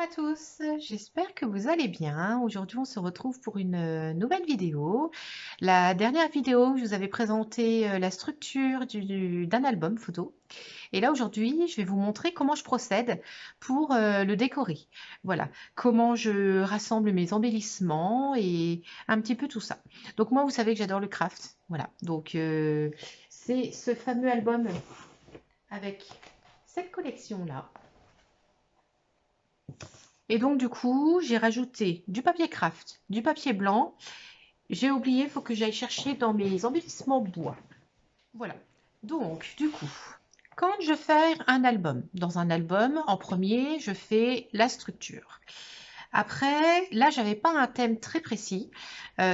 à tous, j'espère que vous allez bien. Aujourd'hui, on se retrouve pour une nouvelle vidéo. La dernière vidéo, je vous avais présenté la structure d'un album photo. Et là, aujourd'hui, je vais vous montrer comment je procède pour le décorer. Voilà, comment je rassemble mes embellissements et un petit peu tout ça. Donc moi, vous savez que j'adore le craft. Voilà, donc c'est ce fameux album avec cette collection-là. Et donc, du coup, j'ai rajouté du papier craft, du papier blanc. J'ai oublié, il faut que j'aille chercher dans mes embellissements bois. Voilà. Donc, du coup, quand je fais un album, dans un album, en premier, je fais la structure. Après, là, j'avais pas un thème très précis.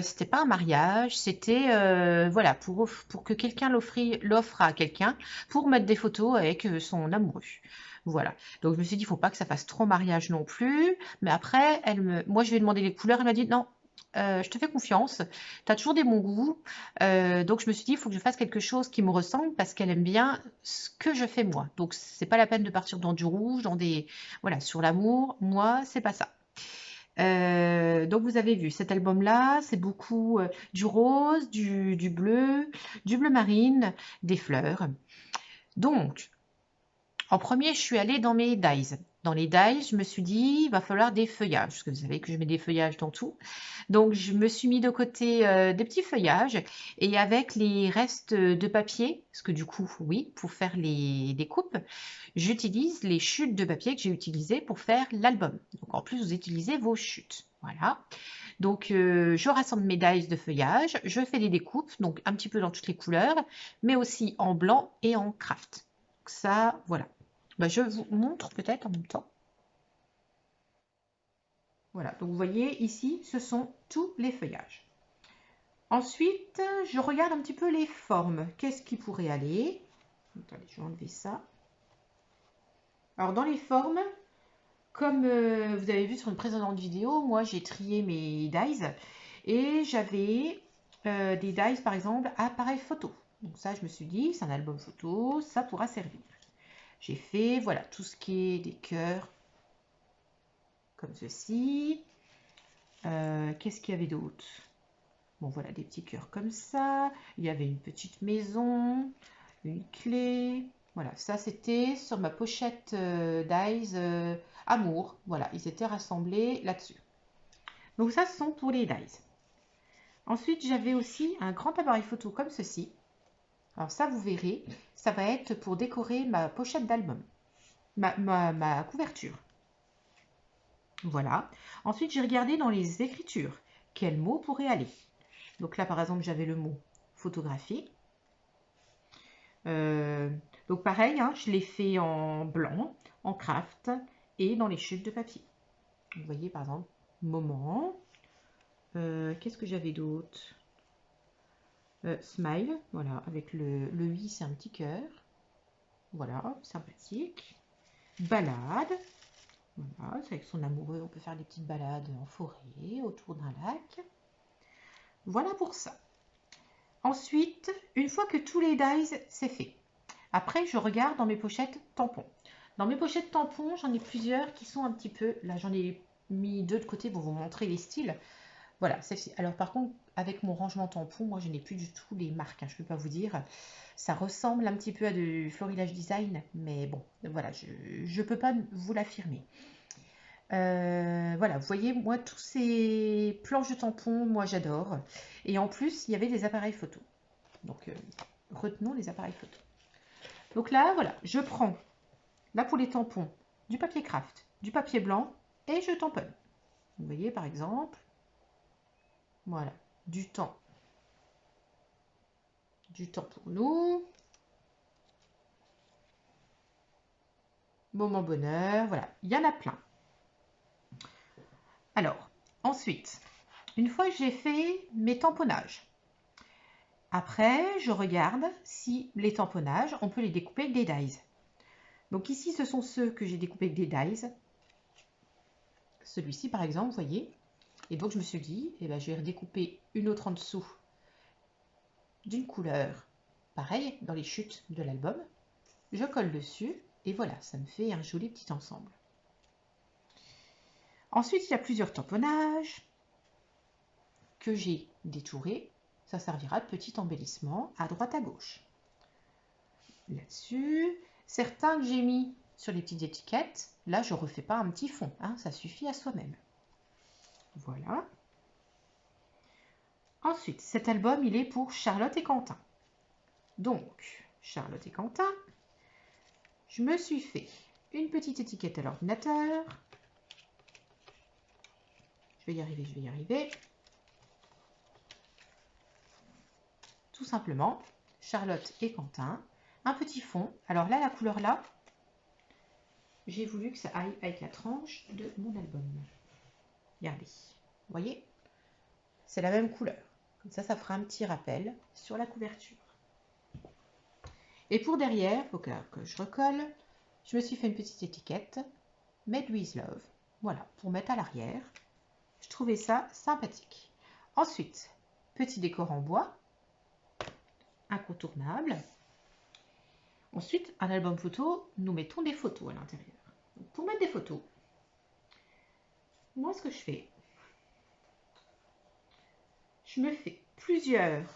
C'était pas un mariage. C'était voilà pour que quelqu'un l'offre à quelqu'un pour mettre des photos avec son amoureux. Voilà. Donc je me suis dit, il faut pas que ça fasse trop mariage non plus. Mais après, moi, je lui ai demandé les couleurs. Elle m'a dit non. Je te fais confiance, tu as toujours des bons goûts. Donc je me suis dit, il faut que je fasse quelque chose qui me ressemble parce qu'elle aime bien ce que je fais moi. Donc c'est pas la peine de partir dans du rouge, dans des... Voilà, sur l'amour, moi, c'est pas ça. Donc vous avez vu, cet album-là, c'est beaucoup du rose, du bleu marine, des fleurs. Donc, en premier, je suis allée dans mes dies. Dans les dies, je me suis dit, il va falloir des feuillages, parce que vous savez que je mets des feuillages dans tout. Donc, je me suis mis de côté des petits feuillages et avec les restes de papier, parce que du coup, oui, pour faire les découpes, j'utilise les chutes de papier que j'ai utilisées pour faire l'album. Donc, en plus, vous utilisez vos chutes. Voilà. Donc, je rassemble mes dies de feuillage, je fais des découpes, donc un petit peu dans toutes les couleurs, mais aussi en blanc et en craft. Donc ça, voilà. Bah, je vous montre peut-être en même temps. Voilà, donc vous voyez ici, ce sont tous les feuillages. Ensuite, je regarde un petit peu les formes. Qu'est-ce qui pourrait aller? Attendez, je vais enlever ça. Alors, dans les formes, comme vous avez vu sur une précédente vidéo, moi, j'ai trié mes dies et j'avais des dies, par exemple, à appareil photo. Donc ça, je me suis dit, c'est un album photo, ça pourra servir. J'ai fait, voilà, tout ce qui est des cœurs, comme ceci. Qu'est-ce qu'il y avait d'autre? Bon, voilà, des petits cœurs comme ça. Il y avait une petite maison, une clé. Voilà, ça c'était sur ma pochette d'Eyes Amour. Voilà, ils étaient rassemblés là-dessus. Donc ça, ce sont pour les dies. Ensuite, j'avais aussi un grand appareil photo comme ceci. Alors ça, vous verrez, ça va être pour décorer ma pochette d'album, ma couverture. Voilà. Ensuite, j'ai regardé dans les écritures quel mot pourrait aller. Donc là, par exemple, j'avais le mot photographie. Donc pareil, hein, je l'ai fait en blanc, en craft et dans les chutes de papier. Vous voyez, par exemple, moment. Qu'est-ce que j'avais d'autre? Smile, voilà, avec le i, c'est un petit cœur. Voilà, sympathique. Balade. Voilà, c'est avec son amoureux, on peut faire des petites balades en forêt, autour d'un lac. Voilà pour ça. Ensuite, une fois que tous les dies, c'est fait. Après, je regarde dans mes pochettes tampons. Dans mes pochettes tampons, j'en ai plusieurs qui sont un petit peu... Là, j'en ai mis deux de côté pour vous montrer les styles. Voilà, celle-ci. Alors, par contre, avec mon rangement tampon, moi, je n'ai plus du tout les marques. Hein, je ne peux pas vous dire. Ça ressemble un petit peu à du Florilège Design. Mais bon, voilà, je ne peux pas vous l'affirmer. Voilà, vous voyez, moi, tous ces planches de tampons, moi, j'adore. Et en plus, il y avait des appareils photo. Donc, retenons les appareils photo. Donc là, voilà, je prends, là pour les tampons, du papier craft, du papier blanc et je tamponne. Vous voyez, par exemple, voilà, du temps pour nous, moment bonheur, voilà, il y en a plein. Alors, ensuite, une fois que j'ai fait mes tamponnages, après, je regarde si les tamponnages, on peut les découper avec des dies. Donc ici, ce sont ceux que j'ai découpés avec des dies. Celui-ci, par exemple, vous voyez. Et donc, je me suis dit, eh ben, je vais redécouper une autre en dessous d'une couleur. Pareil, dans les chutes de l'album. Je colle dessus et voilà, ça me fait un joli petit ensemble. Ensuite, il y a plusieurs tamponnages que j'ai détourés. Ça servira de petit embellissement à droite à gauche. Là-dessus, certains que j'ai mis sur les petites étiquettes, là je ne refais pas un petit fond, hein, ça suffit à soi-même. Voilà. Ensuite, cet album, il est pour Charlotte et Quentin. Donc, Charlotte et Quentin, je me suis fait une petite étiquette à l'ordinateur. Je vais y arriver, je vais y arriver. Tout simplement, Charlotte et Quentin, un petit fond. Alors là, la couleur là, j'ai voulu que ça aille avec la tranche de mon album. Regardez, vous voyez, c'est la même couleur. Comme ça fera un petit rappel sur la couverture. Et pour derrière, pour que je recolle, je me suis fait une petite étiquette Made with Love. Voilà, pour mettre à l'arrière. Je trouvais ça sympathique. Ensuite, petit décor en bois, incontournable. Ensuite, un album photo, nous mettons des photos à l'intérieur. Pour mettre des photos, moi ce que je fais, je me fais plusieurs,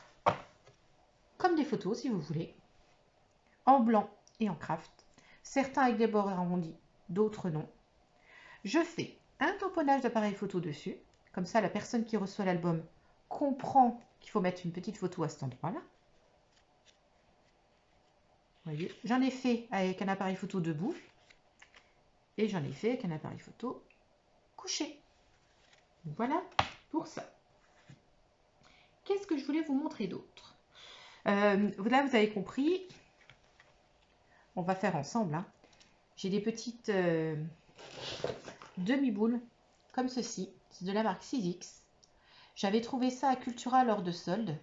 comme des photos si vous voulez, en blanc et en craft. Certains avec des bords arrondis, d'autres non. Je fais un tamponnage d'appareil photo dessus. Comme ça, la personne qui reçoit l'album comprend qu'il faut mettre une petite photo à cet endroit-là. Vous voyez, j'en ai fait avec un appareil photo debout et j'en ai fait avec un appareil photo couché. Voilà pour ça. Qu'est-ce que je voulais vous montrer d'autre? Là, vous avez compris. On va faire ensemble. Hein. J'ai des petites demi-boules comme ceci. C'est de la marque 6X. J'avais trouvé ça à Cultura lors de soldes.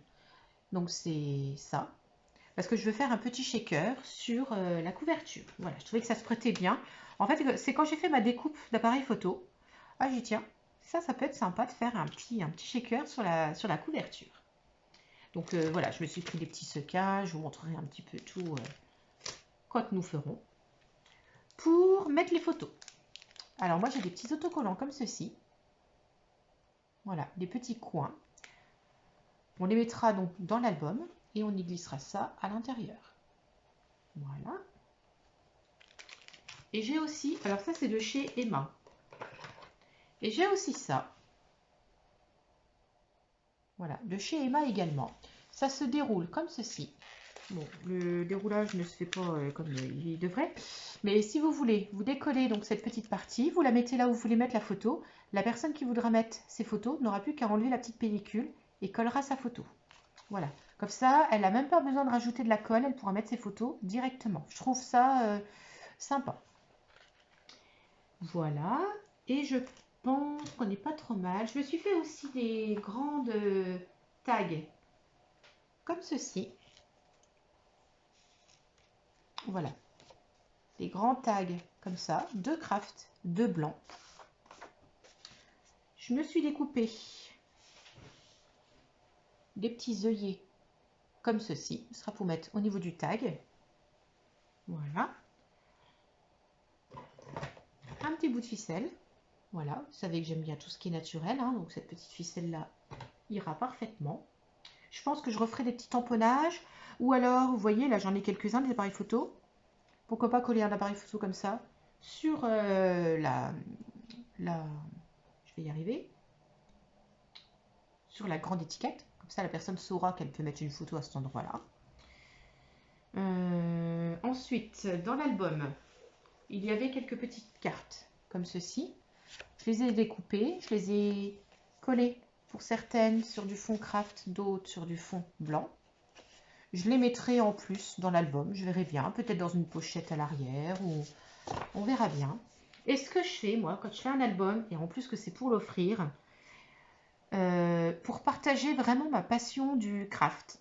Donc c'est ça. Parce que je veux faire un petit shaker sur la couverture. Voilà, je trouvais que ça se prêtait bien. En fait, c'est quand j'ai fait ma découpe d'appareil photo. Ah, j'y tiens. Ça peut être sympa de faire un petit shaker sur la couverture. Donc voilà, je me suis pris des petits secages. Je vous montrerai un petit peu tout quand nous ferons. Pour mettre les photos. Alors moi, j'ai des petits autocollants comme ceci. Voilà, des petits coins. On les mettra donc dans l'album et on y glissera ça à l'intérieur. Voilà. Et j'ai aussi, alors ça c'est de chez Emma. Et j'ai aussi ça. Voilà, de chez Emma également. Ça se déroule comme ceci. Bon, le déroulage ne se fait pas comme il devrait. Mais si vous voulez, vous décollez donc cette petite partie, vous la mettez là où vous voulez mettre la photo. La personne qui voudra mettre ses photos n'aura plus qu'à enlever la petite pellicule et collera sa photo. Voilà, comme ça, elle n'a même pas besoin de rajouter de la colle, elle pourra mettre ses photos directement. Je trouve ça sympa. Voilà, et je pense qu'on n'est pas trop mal. Je me suis fait aussi des grandes tags, comme ceci. Voilà, des grands tags comme ça, de craft, de blanc. Je me suis découpé des petits œillets comme ceci. Ce sera pour mettre au niveau du tag. Voilà. Un petit bout de ficelle. Voilà, vous savez que j'aime bien tout ce qui est naturel, hein, donc cette petite ficelle-là ira parfaitement. Je pense que je referai des petits tamponnages, ou alors, vous voyez, là j'en ai quelques-uns, des appareils photo. Pourquoi pas coller un appareil photo comme ça sur je vais y arriver, sur la grande étiquette. Comme ça, la personne saura qu'elle peut mettre une photo à cet endroit-là. Ensuite, dans l'album, il y avait quelques petites cartes, comme ceci. Je les ai découpées, je les ai collées pour certaines sur du fond craft, d'autres sur du fond blanc. Je les mettrai en plus dans l'album, je verrai bien, peut-être dans une pochette à l'arrière, ou on verra bien. Et ce que je fais, moi, quand je fais un album, et en plus que c'est pour l'offrir, pour partager vraiment ma passion du craft,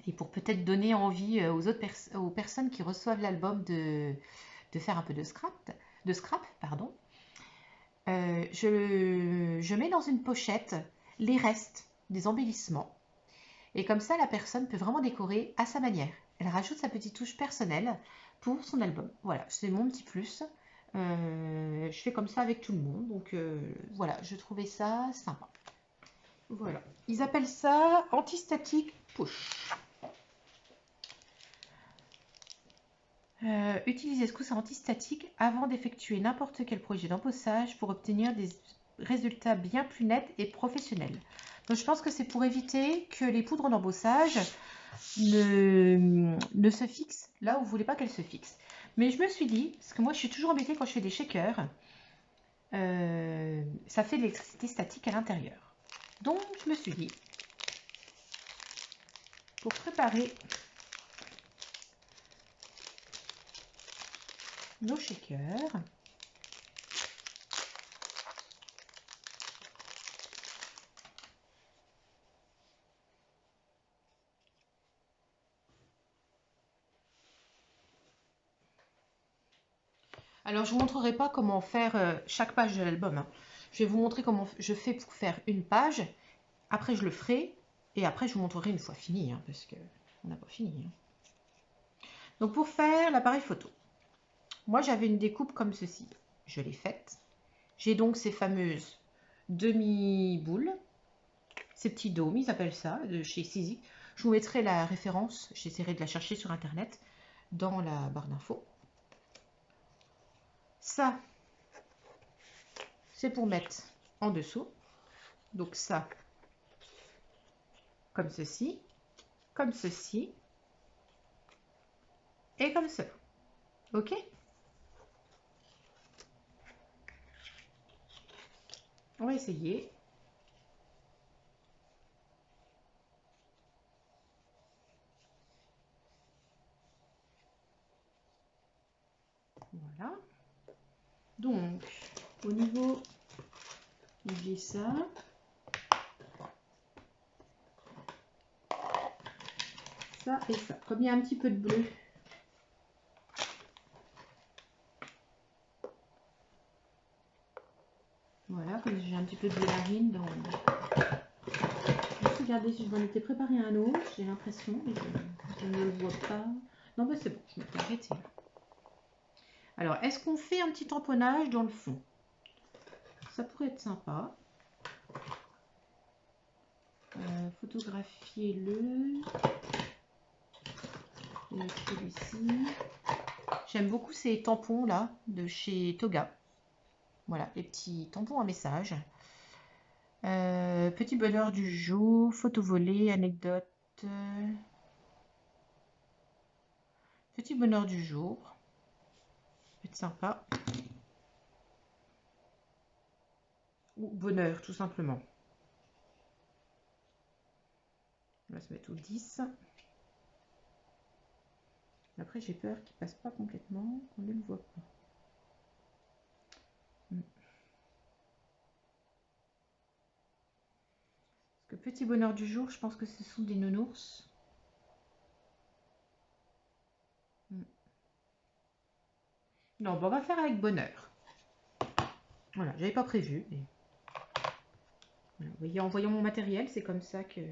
et pour peut-être donner envie aux personnes qui reçoivent l'album de faire un peu de scrap, pardon. Je mets dans une pochette les restes des embellissements. Et comme ça, la personne peut vraiment décorer à sa manière. Elle rajoute sa petite touche personnelle pour son album. Voilà, c'est mon petit plus. Je fais comme ça avec tout le monde. Donc voilà, je trouvais ça sympa. Voilà. Ils appellent ça antistatique push. Utilisez ce coussin antistatique avant d'effectuer n'importe quel projet d'embossage pour obtenir des résultats bien plus nets et professionnels. Donc je pense que c'est pour éviter que les poudres d'embossage ne se fixent là où vous ne voulez pas qu'elles se fixent. Mais je me suis dit, parce que moi je suis toujours embêtée quand je fais des shakers, ça fait de l'électricité statique à l'intérieur. Donc je me suis dit, pour préparer nos shakers, alors, je ne vous montrerai pas comment faire chaque page de l'album, hein. Je vais vous montrer comment je fais pour faire une page. Après, je le ferai. Et après, je vous montrerai une fois fini, hein, parce qu'on n'a pas fini, hein. Donc, pour faire l'appareil photo, moi, j'avais une découpe comme ceci. Je l'ai faite. J'ai donc ces fameuses demi-boules. Ces petits dômes, ils appellent ça, de chez Sizi. Je vous mettrai la référence. J'essaierai de la chercher sur Internet dans la barre d'infos. Ça, c'est pour mettre en dessous. Donc ça, comme ceci, et comme ça. Ok? On va essayer. Voilà. Donc, au niveau, j'ai ça. Ça et ça. Comme il y a un petit peu de bleu, voilà, comme j'ai un petit peu de bleu marine dans... Juste regarder si je m'en étais préparé un autre, j'ai l'impression, mais je ne le vois pas. Non, bah c'est bon, je m'étais arrêtée. Alors, est-ce qu'on fait un petit tamponnage dans le fond? Ça pourrait être sympa. Photographiez-le. Celui-ci. J'aime beaucoup ces tampons là de chez Toga. Voilà, les petits tampons à message. Petit bonheur du jour, photo volée, anecdote. Petit bonheur du jour. Ça peut être sympa. Ou bonheur, tout simplement. On va se mettre au 10. Après, j'ai peur qu'il passe pas complètement, qu'on ne le voit pas. Parce que petit bonheur du jour, je pense que ce sont des nounours. Non, bon, on va faire avec bonheur. Voilà, j'avais pas prévu. Mais... Voilà, vous voyez, en voyant mon matériel, c'est comme ça que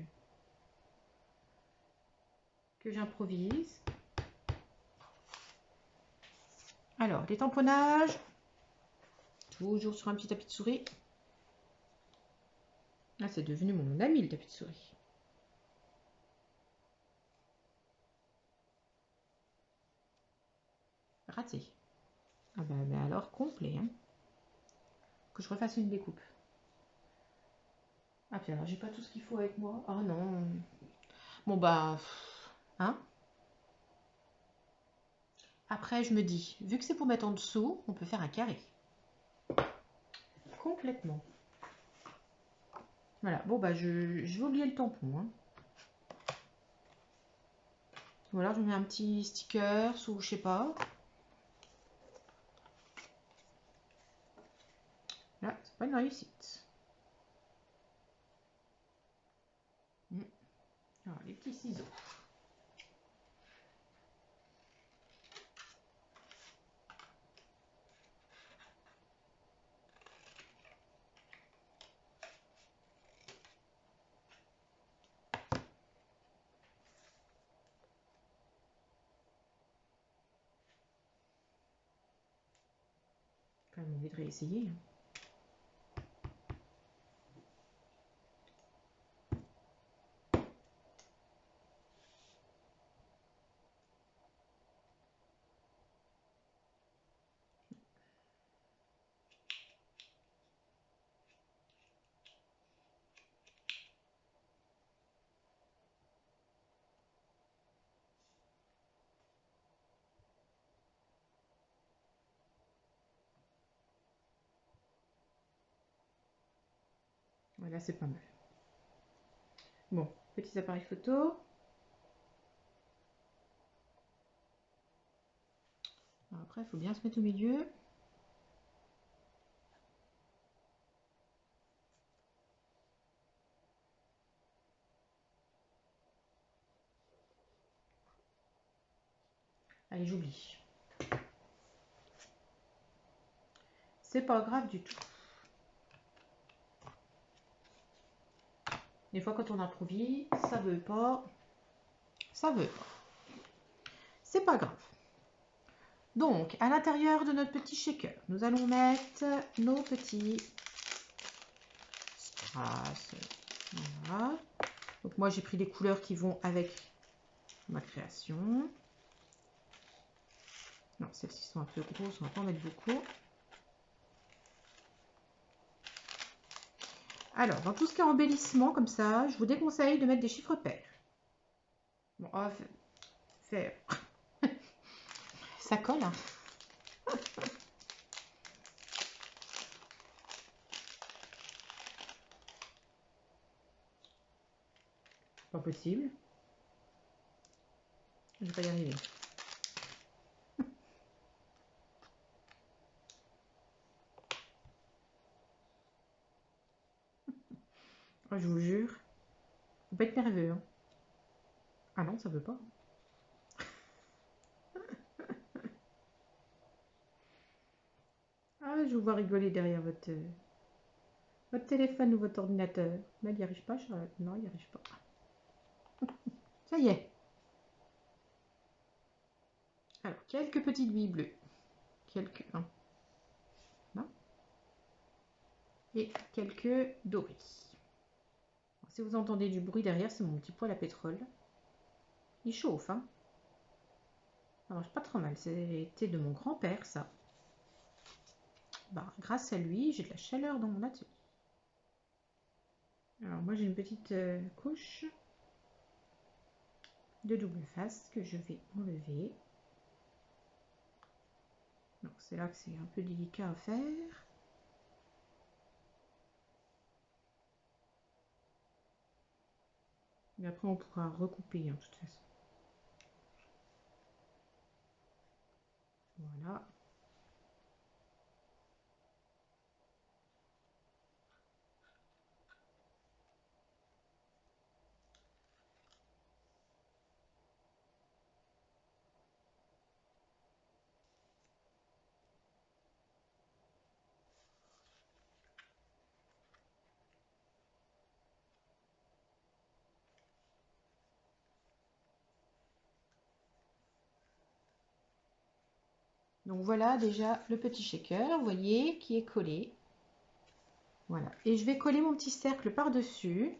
j'improvise. Alors, les tamponnages. Toujours sur un petit tapis de souris. Ah, c'est devenu mon ami, le tapis de souris. Raté. Ah bah, mais alors, complet. Hein. Que je refasse une découpe. Ah, puis alors, j'ai pas tout ce qu'il faut avec moi. Ah non. Bon, bah... Hein. Après, je me dis, vu que c'est pour mettre en dessous, on peut faire un carré. Complètement. Voilà. Bon, bah, je vais oublier le tampon. Hein. Ou alors, je mets un petit sticker ou je sais pas. Là, c'est pas une réussite. Alors, les petits ciseaux. J'ai quand même envie de réessayer. Voilà, c'est pas mal. Bon, petits appareils photo. Alors après, il faut bien se mettre au milieu. Allez, j'oublie. C'est pas grave du tout. Des fois, quand on improvise, ça veut pas. Ça veut pas. C'est pas grave. Donc, à l'intérieur de notre petit shaker, nous allons mettre nos petits strass. Voilà. Donc, moi, j'ai pris des couleurs qui vont avec ma création. Non, celles-ci sont un peu grosses, on va pas en mettre beaucoup. Alors, dans tout ce qui est embellissement, comme ça, je vous déconseille de mettre des chiffres pairs. Bon, on va faire... Ça colle, hein. Pas possible. Je vais pas y arriver. Oh, je vous jure. Faut pas être nerveux, hein. Ah non, ça veut pas. Ah, je vous vois rigoler derrière votre téléphone ou votre ordinateur. Mais il n'y arrive pas, Charlotte. Non, il n'y arrive pas. Ça y est. Alors, quelques petites billes bleues. Quelques... un. Non. Et quelques dorés. Si vous entendez du bruit derrière, c'est mon petit poêle à pétrole. Il chauffe, hein. Ça marche pas trop mal. C'était de mon grand-père, ça. Bah, grâce à lui, j'ai de la chaleur dans mon atelier. Alors, moi, j'ai une petite couche de double face que je vais enlever. Donc, c'est là que c'est un peu délicat à faire. Mais après, on pourra recouper, hein, de toute façon. Voilà. Donc voilà déjà le petit shaker, vous voyez, qui est collé. Voilà. Et je vais coller mon petit cercle par-dessus.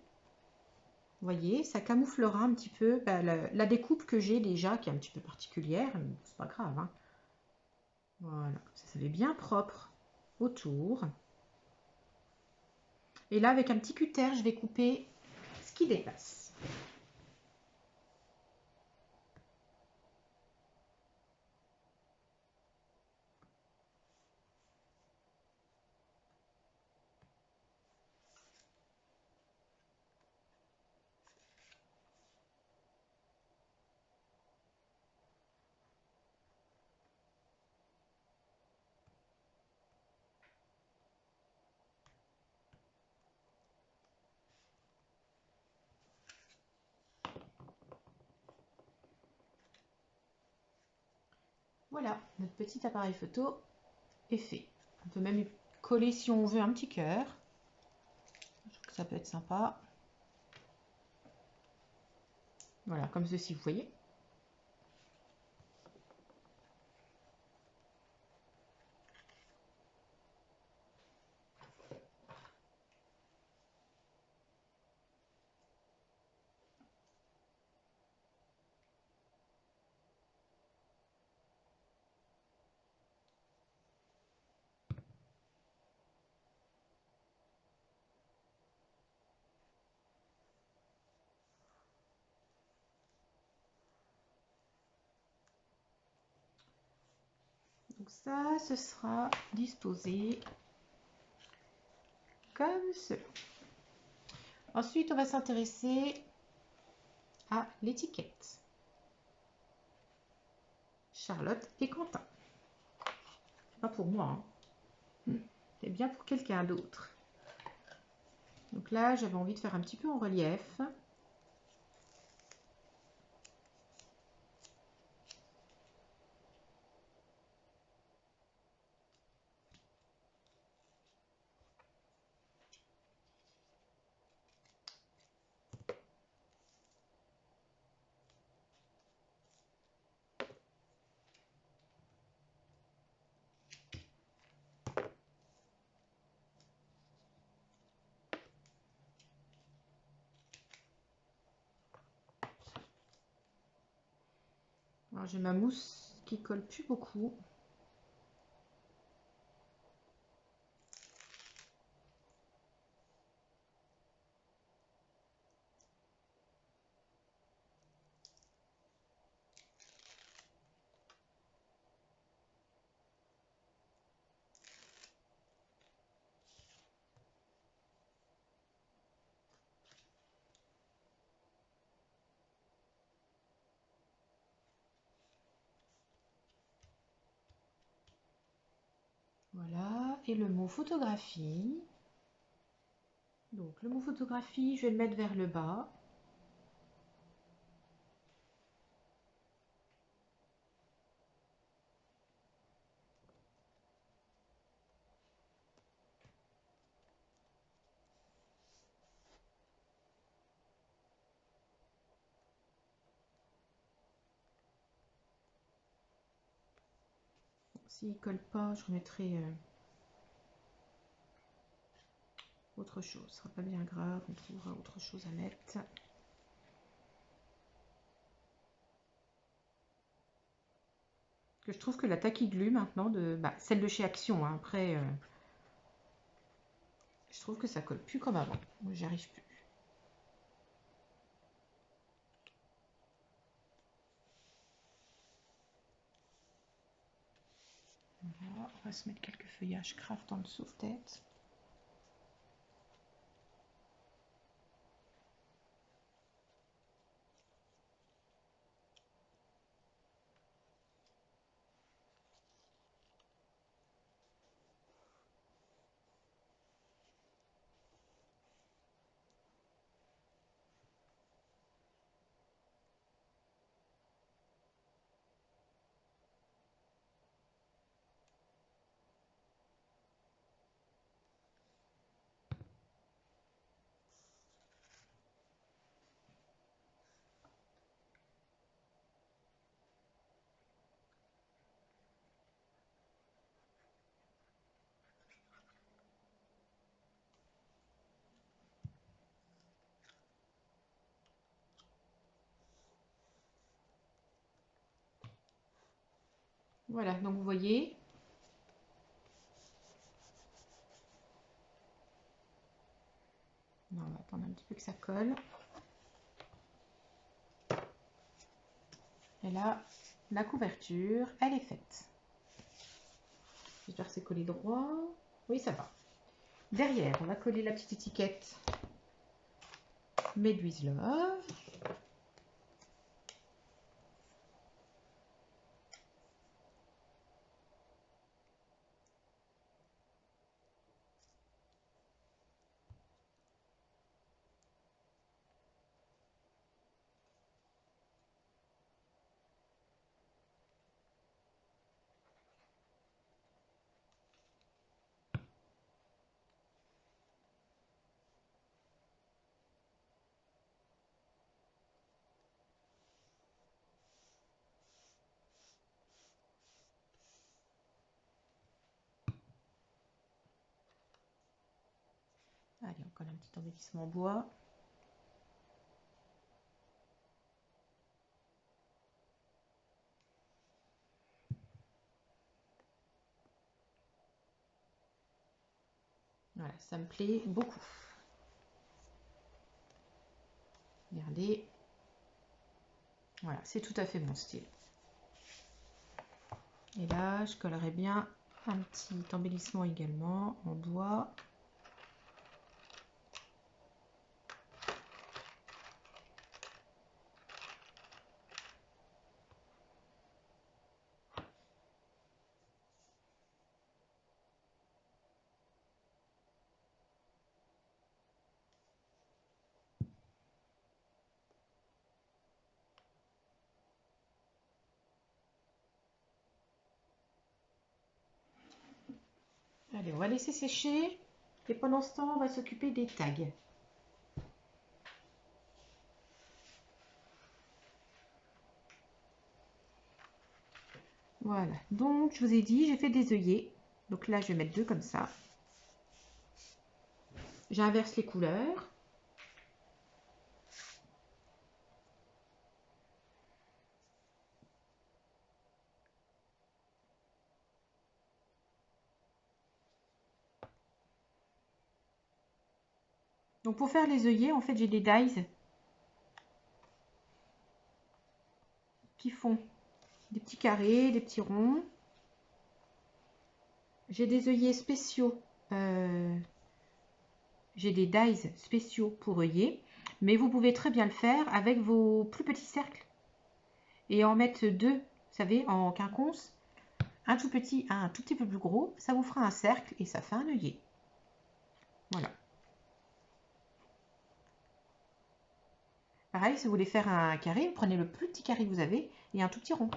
Vous voyez, ça camouflera un petit peu la découpe que j'ai déjà, qui est un petit peu particulière, mais c'est pas grave, hein. Voilà, ça fait bien propre autour. Et là, avec un petit cutter, je vais couper ce qui dépasse. Voilà, notre petit appareil photo est fait. On peut même coller, si on veut, un petit cœur. Je trouve que ça peut être sympa. Voilà, comme ceci, vous voyez. Donc ça, ce sera disposé comme cela. Ensuite, on va s'intéresser à l'étiquette. Charlotte et Quentin. Pas pour moi, hein. C'est bien pour quelqu'un d'autre. Donc là, j'avais envie de faire un petit peu en relief. Alors j'ai ma mousse qui colle plus beaucoup. Voilà, et le mot photographie. Donc le mot photographie, je vais le mettre vers le bas. S'il ne colle pas, je remettrai autre chose. Ce ne sera pas bien grave, on trouvera autre chose à mettre. Que je trouve que la Tacky Glue maintenant, celle de chez Action, hein, après, je trouve que ça colle plus comme avant. Moi, j'y arrive plus. Voilà, on va se mettre quelques feuillages craft en dessous peut-être. Voilà, donc vous voyez, on va attendre un petit peu que ça colle. Et là, la couverture, elle est faite. J'espère que c'est collé droit. Oui, ça va. Derrière, on va coller la petite étiquette Made with Love. Allez, on colle un petit embellissement en bois. Voilà, ça me plaît beaucoup. Regardez. Voilà, c'est tout à fait mon style. Et là, je collerai bien un petit embellissement également en bois. Allez, on va laisser sécher. Et pendant ce temps, on va s'occuper des tags. Voilà, donc je vous ai dit, j'ai fait des œillets. Donc là, je vais mettre 2 comme ça. J'inverse les couleurs. Donc pour faire les œillets, en fait, j'ai des dies qui font des petits carrés, des petits ronds. J'ai des œillets spéciaux. J'ai des dies spéciaux pour œillets. Mais vous pouvez très bien le faire avec vos plus petits cercles. Et en mettre 2, vous savez, en quinconce. Un tout petit, un tout petit peu plus gros. Ça vous fera un cercle et ça fait un œillet. Voilà. Pareil, si vous voulez faire un carré, prenez le plus petit carré que vous avez et un tout petit rond.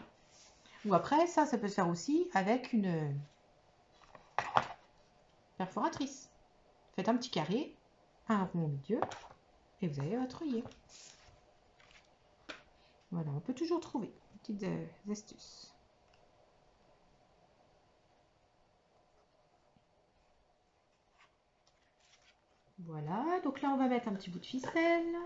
Ou après, ça peut se faire aussi avec une perforatrice. Faites un petit carré, un rond au milieu et vous avez votre œillet. Voilà, on peut toujours trouver des petites astuces. Voilà, donc là on va mettre un petit bout de ficelle.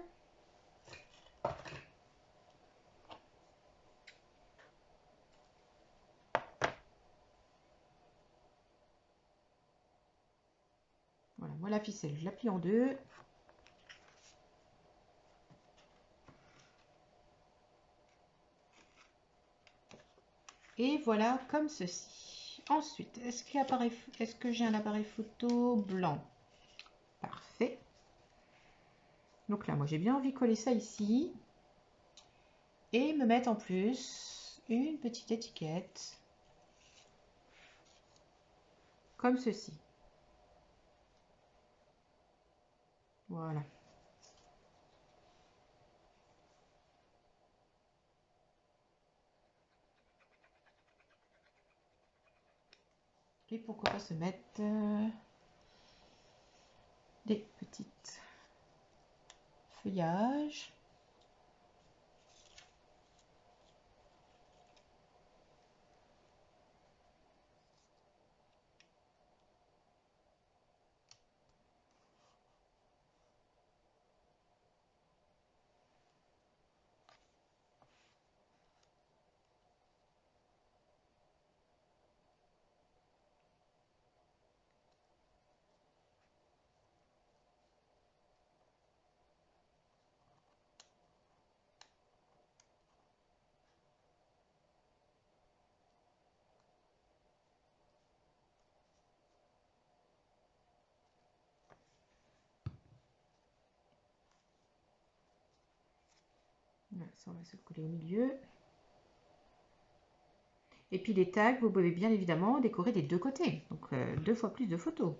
Voilà, moi la ficelle, je la plie en 2. Et voilà, comme ceci. Ensuite, est-ce que j'ai un appareil photo blanc? Parfait. Donc là, moi j'ai bien envie de coller ça ici. Et me mettre en plus une petite étiquette. Comme ceci. Voilà. Et pourquoi pas se mettre des petites feuillages. Voilà, ça on va se le coller au milieu. Et puis les tags, vous pouvez bien évidemment décorer des 2 côtés. Donc 2 fois plus de photos.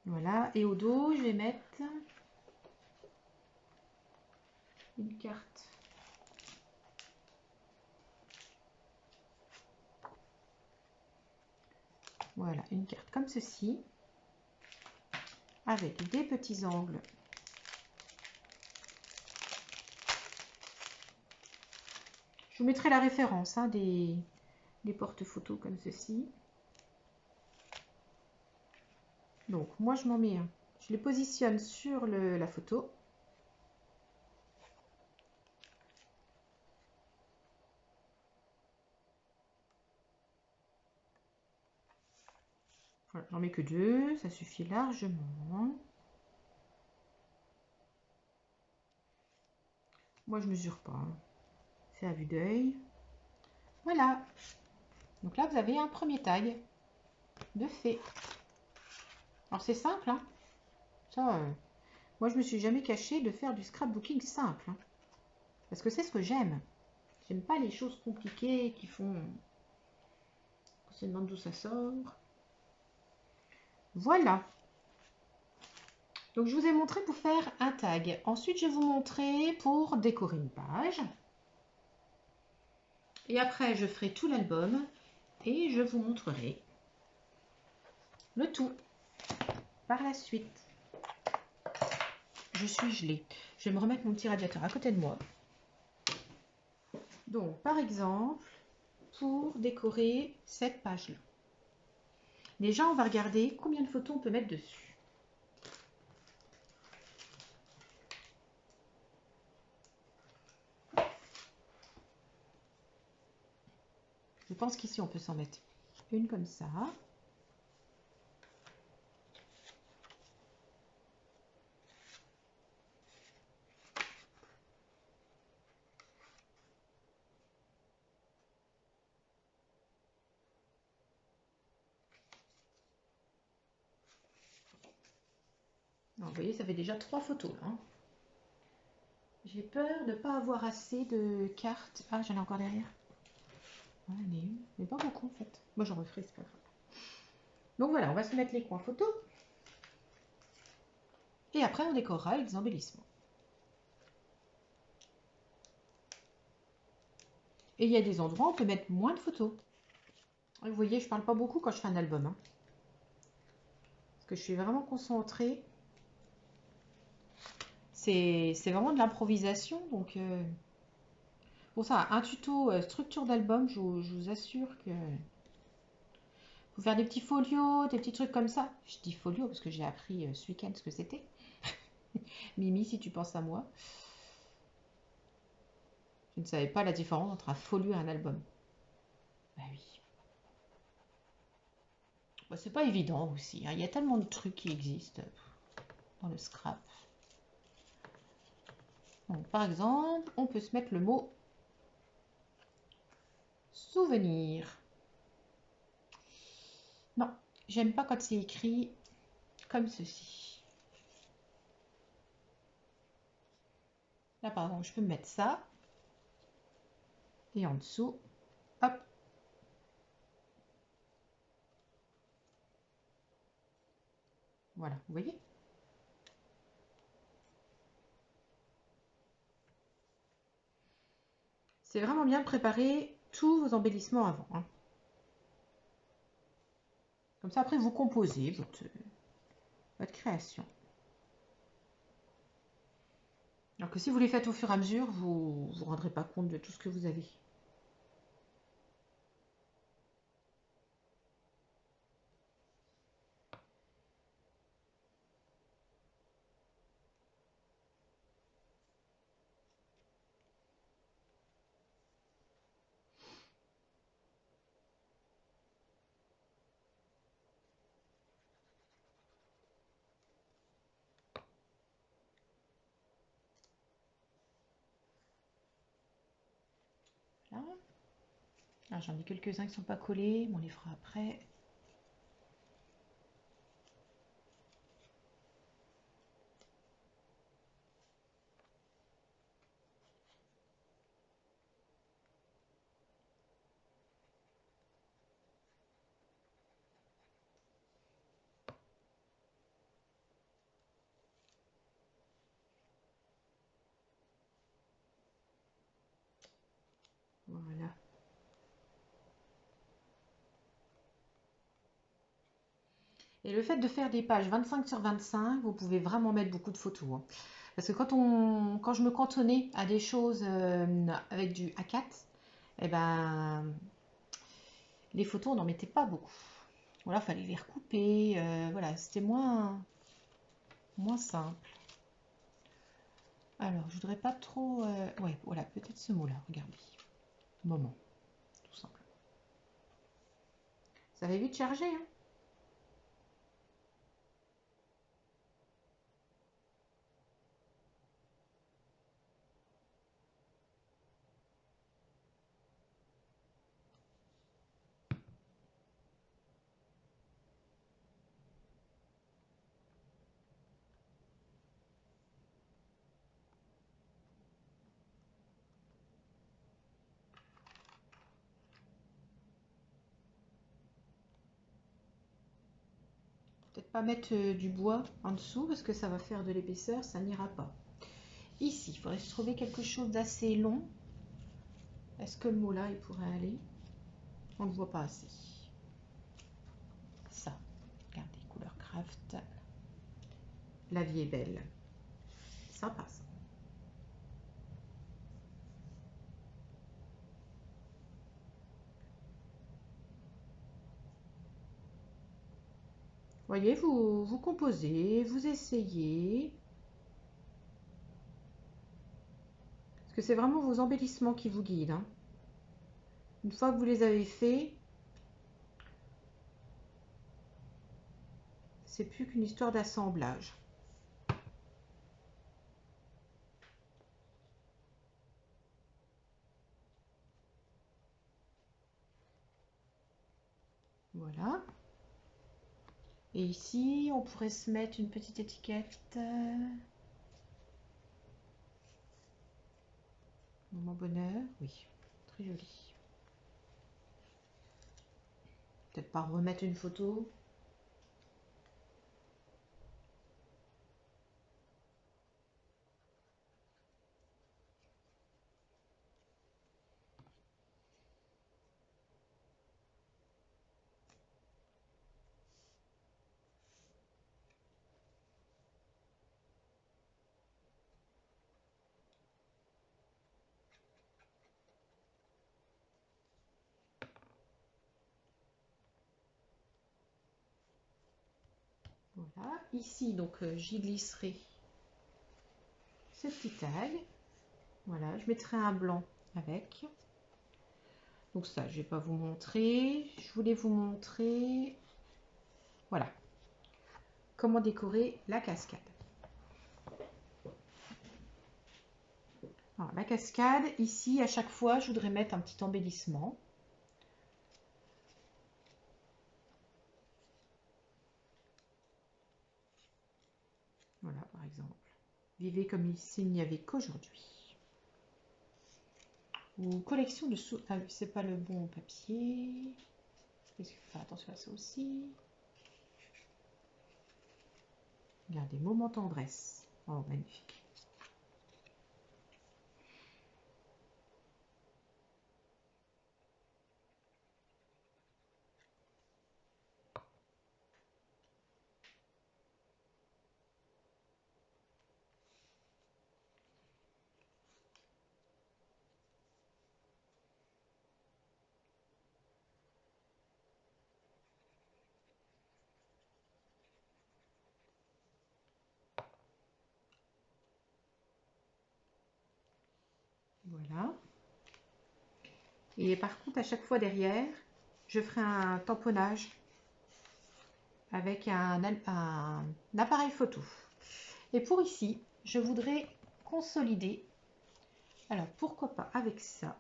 Voilà, et au dos, je vais mettre une carte. Voilà, une carte comme ceci, avec des petits angles. Je vous mettrai la référence des porte-photos comme ceci. Donc, moi, je m'en mets un. Je les positionne sur la photo. Voilà, j'en mets que 2, ça suffit largement. Moi, je mesure pas. C'est à vue d'œil. Voilà. Donc là, vous avez un premier tag de fait. Alors c'est simple, hein. Ça, moi je me suis jamais cachée de faire du scrapbooking simple, hein. Parce que c'est ce que j'aime. J'aime pas les choses compliquées qui font... On se demande d'où ça sort. Voilà. Donc je vous ai montré pour faire un tag. Ensuite, je vais vous montrer pour décorer une page. Et après, je ferai tout l'album et je vous montrerai le tout par la suite. Je suis gelée. Je vais me remettre mon petit radiateur à côté de moi. Donc, par exemple, pour décorer cette page-là. Déjà, on va regarder combien de photos on peut mettre dessus. Je pense qu'ici, on peut s'en mettre une comme ça. Alors, vous voyez, ça fait déjà 3 photos là, hein. J'ai peur de ne pas avoir assez de cartes. Ah, j'en ai encore derrière. Voilà, mais pas beaucoup en fait. Moi, j'en referai, c'est pas grave. Donc voilà, on va se mettre les coins photos. Et après, on décorera avec des embellissements. Et il y a des endroits où on peut mettre moins de photos. Vous voyez, je parle pas beaucoup quand je fais un album, hein. Parce que je suis vraiment concentrée. C'est vraiment de l'improvisation. Donc, pour ça, un tuto structure d'album, je vous assure que... Faut faire des petits folios, des petits trucs comme ça. Je dis folio parce que j'ai appris ce week-end ce que c'était. Mimi, si tu penses à moi. Je ne savais pas la différence entre un folio et un album. Bah oui. Bah, c'est pas évident aussi, hein. Il y a tellement de trucs qui existent dans le scrap. Donc, par exemple, on peut se mettre le mot souvenir. Non, j'aime pas quand c'est écrit comme ceci. Là, par exemple, je peux mettre ça. Et en dessous, hop. Voilà, vous voyez? C'est vraiment bien de préparer tous vos embellissements avant, hein. Comme ça, après, vous composez votre création. Alors que si vous les faites au fur et à mesure, vous ne vous rendrez pas compte de tout ce que vous avez. Là. Alors j'en ai quelques-uns qui ne sont pas collés, mais on les fera après. Voilà. Et le fait de faire des pages 25 sur 25, vous pouvez vraiment mettre beaucoup de photos, hein. Parce que quand je me cantonnais à des choses avec du A4, eh ben, les photos, on n'en mettait pas beaucoup. Voilà, il fallait les recouper. Voilà, c'était moins simple. Alors, je voudrais pas trop... ouais, voilà, peut-être ce mot-là, regardez. Moment, tout simplement. Ça va vite charger, hein. Peut-être pas mettre du bois en dessous parce que ça va faire de l'épaisseur, ça n'ira pas. Ici, il faudrait se trouver quelque chose d'assez long. Est-ce que le mot là, il pourrait aller? On ne le voit pas assez. Ça, regardez, couleur craft. La vie est belle. Sympa ça. Voyez, vous composez, vous essayez. Parce que c'est vraiment vos embellissements qui vous guident, hein. Une fois que vous les avez faits, c'est plus qu'une histoire d'assemblage. Voilà. Et ici, on pourrait se mettre une petite étiquette. Moment bonheur, oui, très joli. Peut-être pas remettre une photo. Voilà, ici donc j'y glisserai ce petit tag. Voilà, je mettrai un blanc avec. Donc ça, je vais pas vous montrer. Je voulais vous montrer, voilà, comment décorer la cascade. Alors, la cascade, ici, à chaque fois, je voudrais mettre un petit embellissement. Voilà, par exemple. Vivez comme s'il n'y avait qu'aujourd'hui. Ou collection de sous... Ah oui, c'est pas le bon papier. Il faut faire attention à ça aussi. Regardez, moment tendresse. Oh, magnifique. Voilà. Et par contre, à chaque fois derrière, je ferai un tamponnage avec un appareil photo. Et pour ici, je voudrais consolider. Alors, pourquoi pas avec ça.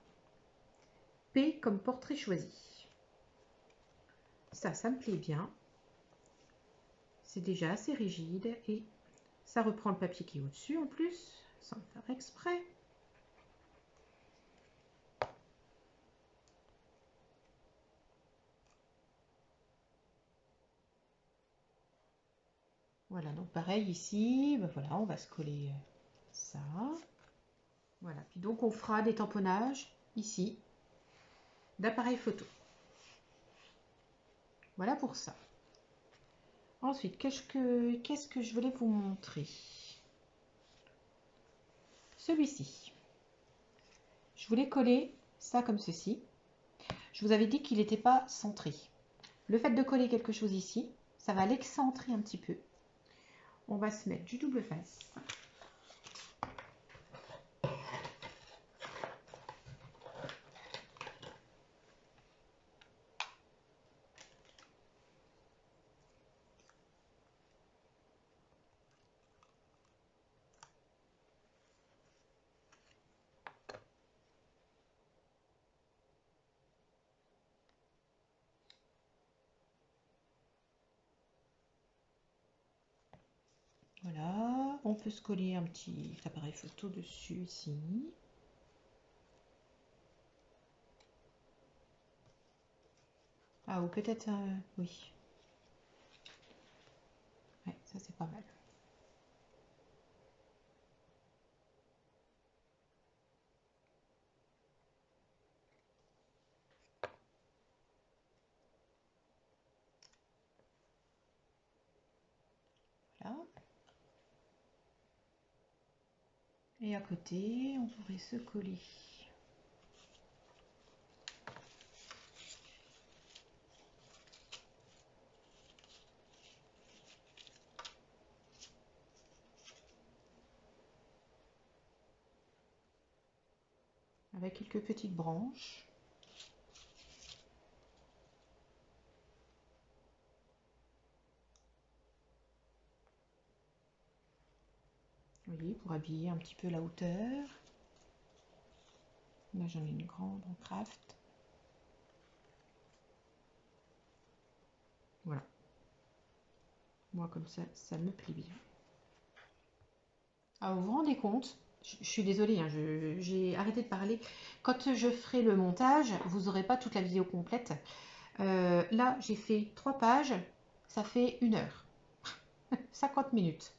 P comme portrait choisi. Ça me plaît bien. C'est déjà assez rigide et ça reprend le papier qui est au-dessus en plus, sans faire exprès. Voilà, donc pareil ici, ben voilà, on va se coller ça. Voilà, puis donc on fera des tamponnages ici d'appareil photo. Voilà pour ça. Ensuite, qu'est-ce que je voulais vous montrer? Celui-ci. Je voulais coller ça comme ceci. Je vous avais dit qu'il n'était pas centré. Le fait de coller quelque chose ici, ça va l'excentrer un petit peu. On va se mettre du double face. Voilà, on peut se coller un petit appareil photo dessus ici. Ah, ou peut-être, oui. pas mal. Voilà. Et à côté, on pourrait se coller. Avec quelques petites branches. Vous voyez, pour habiller un petit peu la hauteur. Là, j'en ai une grande en craft. Voilà. Moi, comme ça, ça me plaît bien. Alors, vous vous rendez compte, je suis désolée, hein, j'ai arrêté de parler. Quand je ferai le montage, vous n'aurez pas toute la vidéo complète. Là, j'ai fait 3 pages, ça fait 1 heure. 50 minutes.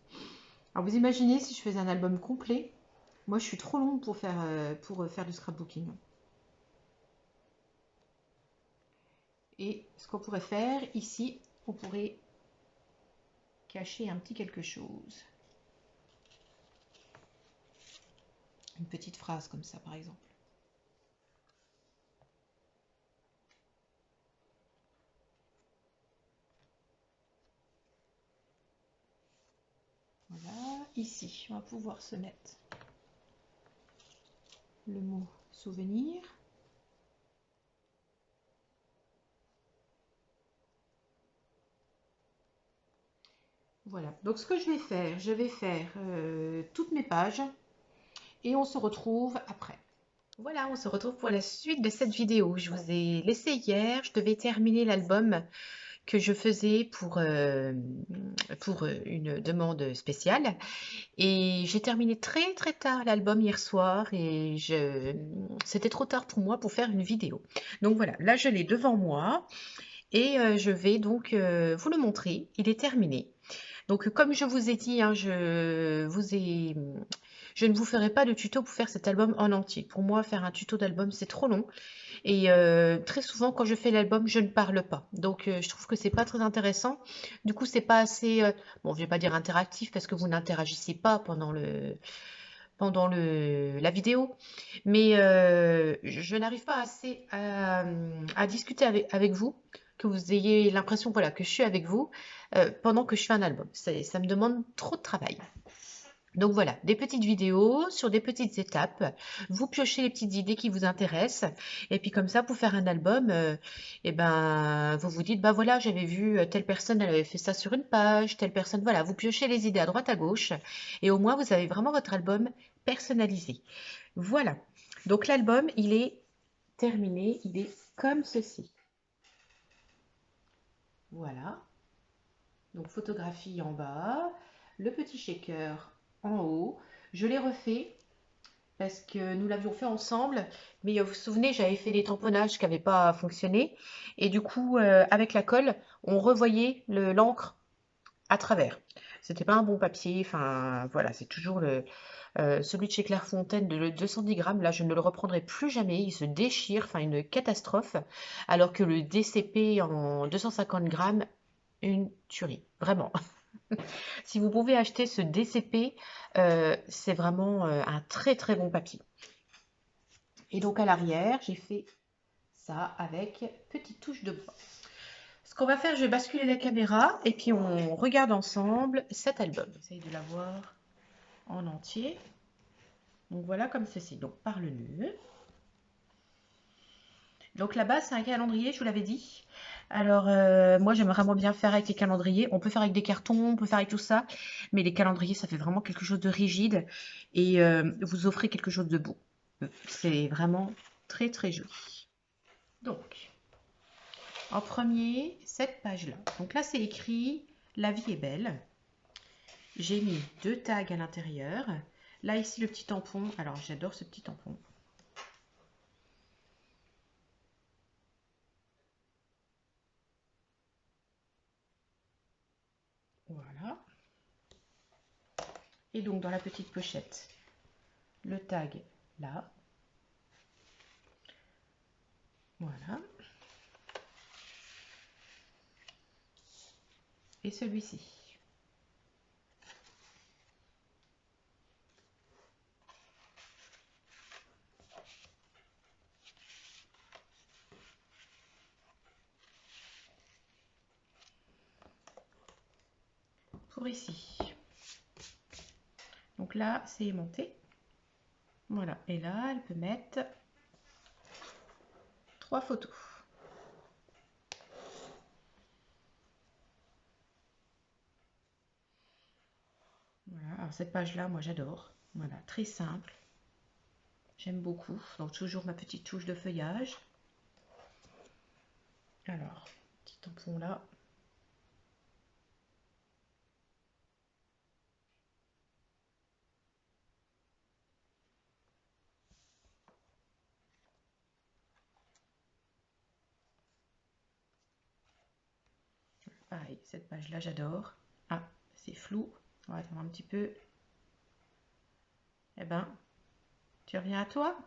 Alors, vous imaginez si je faisais un album complet. Moi, je suis trop longue pour faire du scrapbooking. Et ce qu'on pourrait faire ici, on pourrait cacher un petit quelque chose. Une petite phrase comme ça, par exemple. Voilà, ici, on va pouvoir se mettre le mot souvenir. Voilà, donc ce que je vais faire toutes mes pages et on se retrouve après. Voilà, on se retrouve pour la suite de cette vidéo. Je vous ai laissé hier, je devais terminer l'album que je faisais pour une demande spéciale. Et j'ai terminé très très tard l'album hier soir et c'était trop tard pour moi pour faire une vidéo. Donc voilà, là je l'ai devant moi et je vais donc vous le montrer. Il est terminé. Donc comme je vous ai dit, hein, je ne vous ferai pas de tuto pour faire cet album en entier. Pour moi, faire un tuto d'album, c'est trop long. Et très souvent, quand je fais l'album, je ne parle pas. Donc, je trouve que c'est pas très intéressant. Du coup, c'est pas assez, bon, je vais pas dire interactif parce que vous n'interagissez pas la vidéo. Mais je n'arrive pas assez à discuter avec vous, que vous ayez l'impression, voilà, que je suis avec vous pendant que je fais un album. Ça me demande trop de travail. Donc voilà, des petites vidéos sur des petites étapes. Vous piochez les petites idées qui vous intéressent. Et puis comme ça, pour faire un album, et ben, vous vous dites, bah voilà, j'avais vu telle personne, elle avait fait ça sur une page, telle personne, voilà. Vous piochez les idées à droite, à gauche. Et au moins, vous avez vraiment votre album personnalisé. Voilà. Donc l'album, il est terminé. Il est comme ceci. Voilà. Donc photographie en bas, le petit shaker en haut. Je l'ai refait parce que nous l'avions fait ensemble, mais vous vous souvenez, j'avais fait des tamponnages qui n'avaient pas fonctionné. Et du coup, avec la colle, on revoyait l'encre à travers. C'était pas un bon papier, enfin voilà, c'est toujours celui de chez Clairefontaine de 210 grammes. Là, je ne le reprendrai plus jamais, il se déchire, enfin une catastrophe. Alors que le DCP en 250 grammes, une tuerie, vraiment. Si vous pouvez acheter ce DCP, c'est vraiment un très très bon papier. Et donc à l'arrière, j'ai fait ça avec petite touche de bois. Ce qu'on va faire, je vais basculer la caméra et puis on regarde ensemble cet album. J'essaye de l'avoir en entier. Donc voilà comme ceci. Donc par le nœud. Donc là-bas, c'est un calendrier, je vous l'avais dit. Alors, moi, j'aimerais vraiment bien faire avec les calendriers. On peut faire avec des cartons, on peut faire avec tout ça. Mais les calendriers, ça fait vraiment quelque chose de rigide. Et vous offrez quelque chose de beau. C'est vraiment très, très joli. Donc, en premier, cette page-là. Donc là, c'est écrit « La vie est belle ». J'ai mis 2 tags à l'intérieur. Là, ici, le petit tampon. Alors, j'adore ce petit tampon. Voilà. Et donc dans la petite pochette, le tag là. Voilà. Et celui-ci. Pour ici. Donc là, c'est aimanté. Voilà. Et là, elle peut mettre 3 photos. Voilà. Alors cette page-là, moi j'adore. Voilà, très simple. J'aime beaucoup. Donc toujours ma petite touche de feuillage. Alors, petit tampon là. Pareil, cette page-là, j'adore. Ah, c'est flou. On va attendre un petit peu. Eh ben, tu reviens à toi?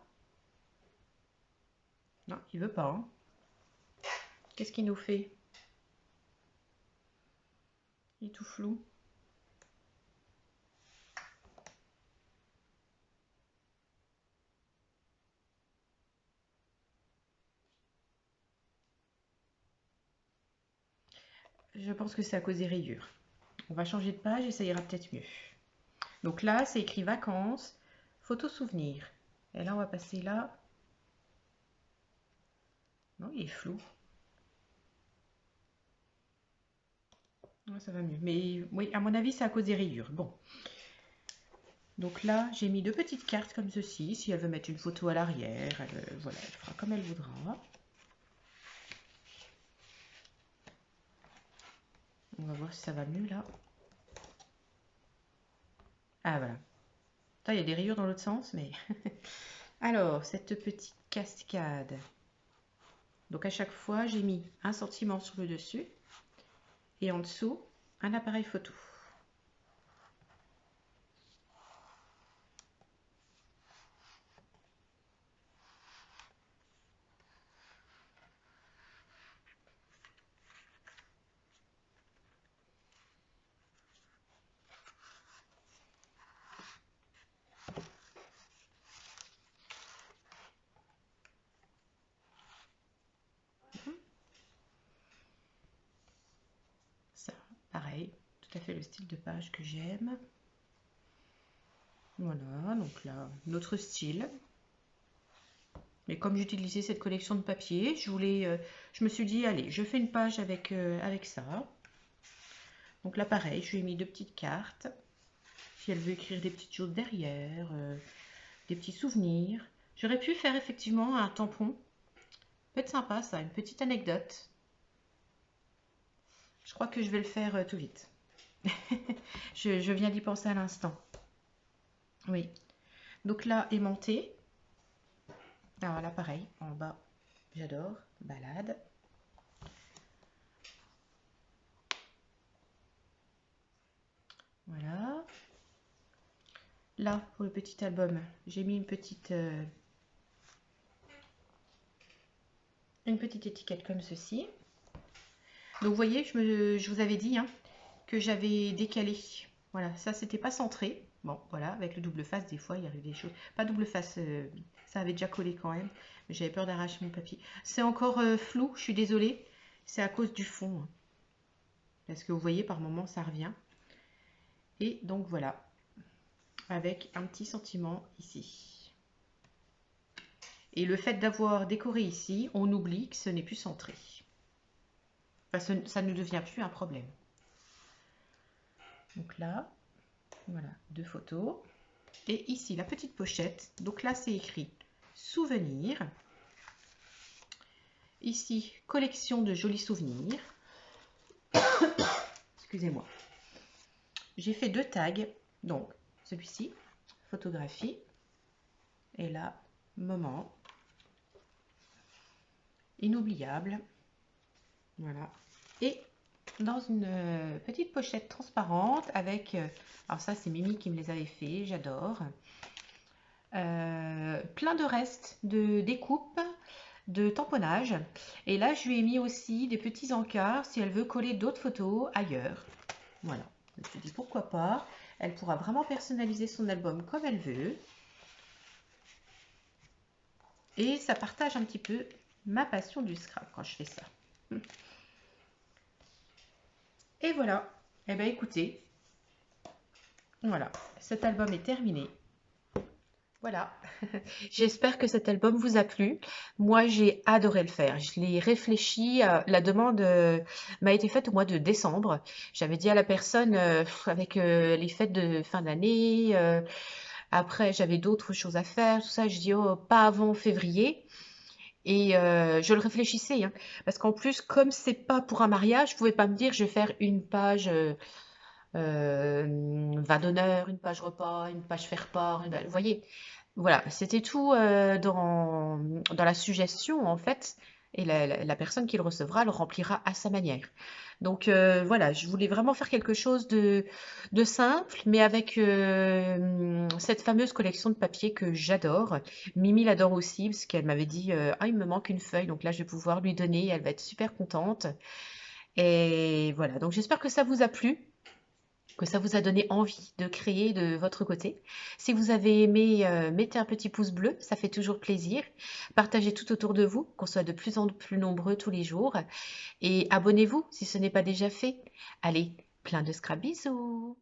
Non, il veut pas. Hein. Qu'est-ce qu'il nous fait? Il est tout flou. Je pense que c'est à cause des rayures. On va changer de page et ça ira peut-être mieux. Donc là, c'est écrit vacances, photos souvenirs. Et là, on va passer là. Non, il est flou. Ouais, ça va mieux. Mais oui, à mon avis, c'est à cause des rayures. Bon. Donc là, j'ai mis 2 petites cartes comme ceci. Si elle veut mettre une photo à l'arrière, voilà, elle fera comme elle voudra. On va voir si ça va mieux là. Ah voilà. Il y a des rayures dans l'autre sens, mais... Alors, cette petite cascade. Donc à chaque fois, j'ai mis un sentiment sur le dessus. Et en dessous, un appareil photo. Ça, pareil, tout à fait le style de page que j'aime. Voilà, donc là, notre style. Mais comme j'utilisais cette collection de papier, je me suis dit, allez, je fais une page avec ça. Donc là, pareil, je lui ai mis 2 petites cartes. Si elle veut écrire des petites choses derrière, des petits souvenirs. J'aurais pu faire effectivement un tampon. Peut être sympa ça, une petite anecdote. Je crois que je vais le faire tout vite. je viens d'y penser à l'instant. Oui. Donc là, aimanté. Alors là, pareil, en bas, j'adore. Balade. Voilà. Là, pour le petit album, j'ai mis une petite étiquette comme ceci. Donc vous voyez, je vous avais dit hein, que j'avais décalé. Voilà, ça c'était pas centré. Bon, voilà, avec le double face, des fois il arrive des choses. Pas double face, ça avait déjà collé quand même. Mais j'avais peur d'arracher mon papier. C'est encore flou, je suis désolée. C'est à cause du fond. Hein. Parce que vous voyez, par moment, ça revient. Et donc voilà, avec un petit sentiment ici. Et le fait d'avoir décoré ici, on oublie que ce n'est plus centré. Enfin, ça ne devient plus un problème. Donc là, voilà, 2 photos. Et ici, la petite pochette. Donc là, c'est écrit souvenirs. Ici, collection de jolis souvenirs. Excusez-moi. J'ai fait 2 tags. Donc, celui-ci, photographie. Et là, moment. Inoubliable. Voilà. Et dans une petite pochette transparente avec, alors ça c'est Mimi qui me les avait fait, j'adore, plein de restes de découpe, de tamponnage. Et là je lui ai mis aussi des petits encarts si elle veut coller d'autres photos ailleurs. Voilà, je me suis dit pourquoi pas, elle pourra vraiment personnaliser son album comme elle veut. Et ça partage un petit peu ma passion du scrap quand je fais ça. Et voilà. Eh bien écoutez, voilà, cet album est terminé. Voilà. J'espère que cet album vous a plu. Moi, j'ai adoré le faire. Je l'ai réfléchi. La demande m'a été faite au mois de décembre. J'avais dit à la personne, avec les fêtes de fin d'année, après j'avais d'autres choses à faire, tout ça. Je dis, oh, pas avant février. Et je le réfléchissais, hein, parce qu'en plus, comme c'est pas pour un mariage, je pouvais pas me dire je vais faire une page vin d'honneur, une page repas, une page faire-part. Vous voyez, voilà, c'était tout dans la suggestion en fait, et la personne qui le recevra le remplira à sa manière. Donc voilà, je voulais vraiment faire quelque chose de simple, mais avec cette fameuse collection de papier que j'adore. Mimi l'adore aussi, parce qu'elle m'avait dit ah, il me manque une feuille, donc là je vais pouvoir lui donner, elle va être super contente. Et voilà, donc j'espère que ça vous a plu, que ça vous a donné envie de créer de votre côté. Si vous avez aimé, mettez un petit pouce bleu, ça fait toujours plaisir. Partagez tout autour de vous, qu'on soit de plus en plus nombreux tous les jours. Et abonnez-vous si ce n'est pas déjà fait. Allez, plein de scrap bisous!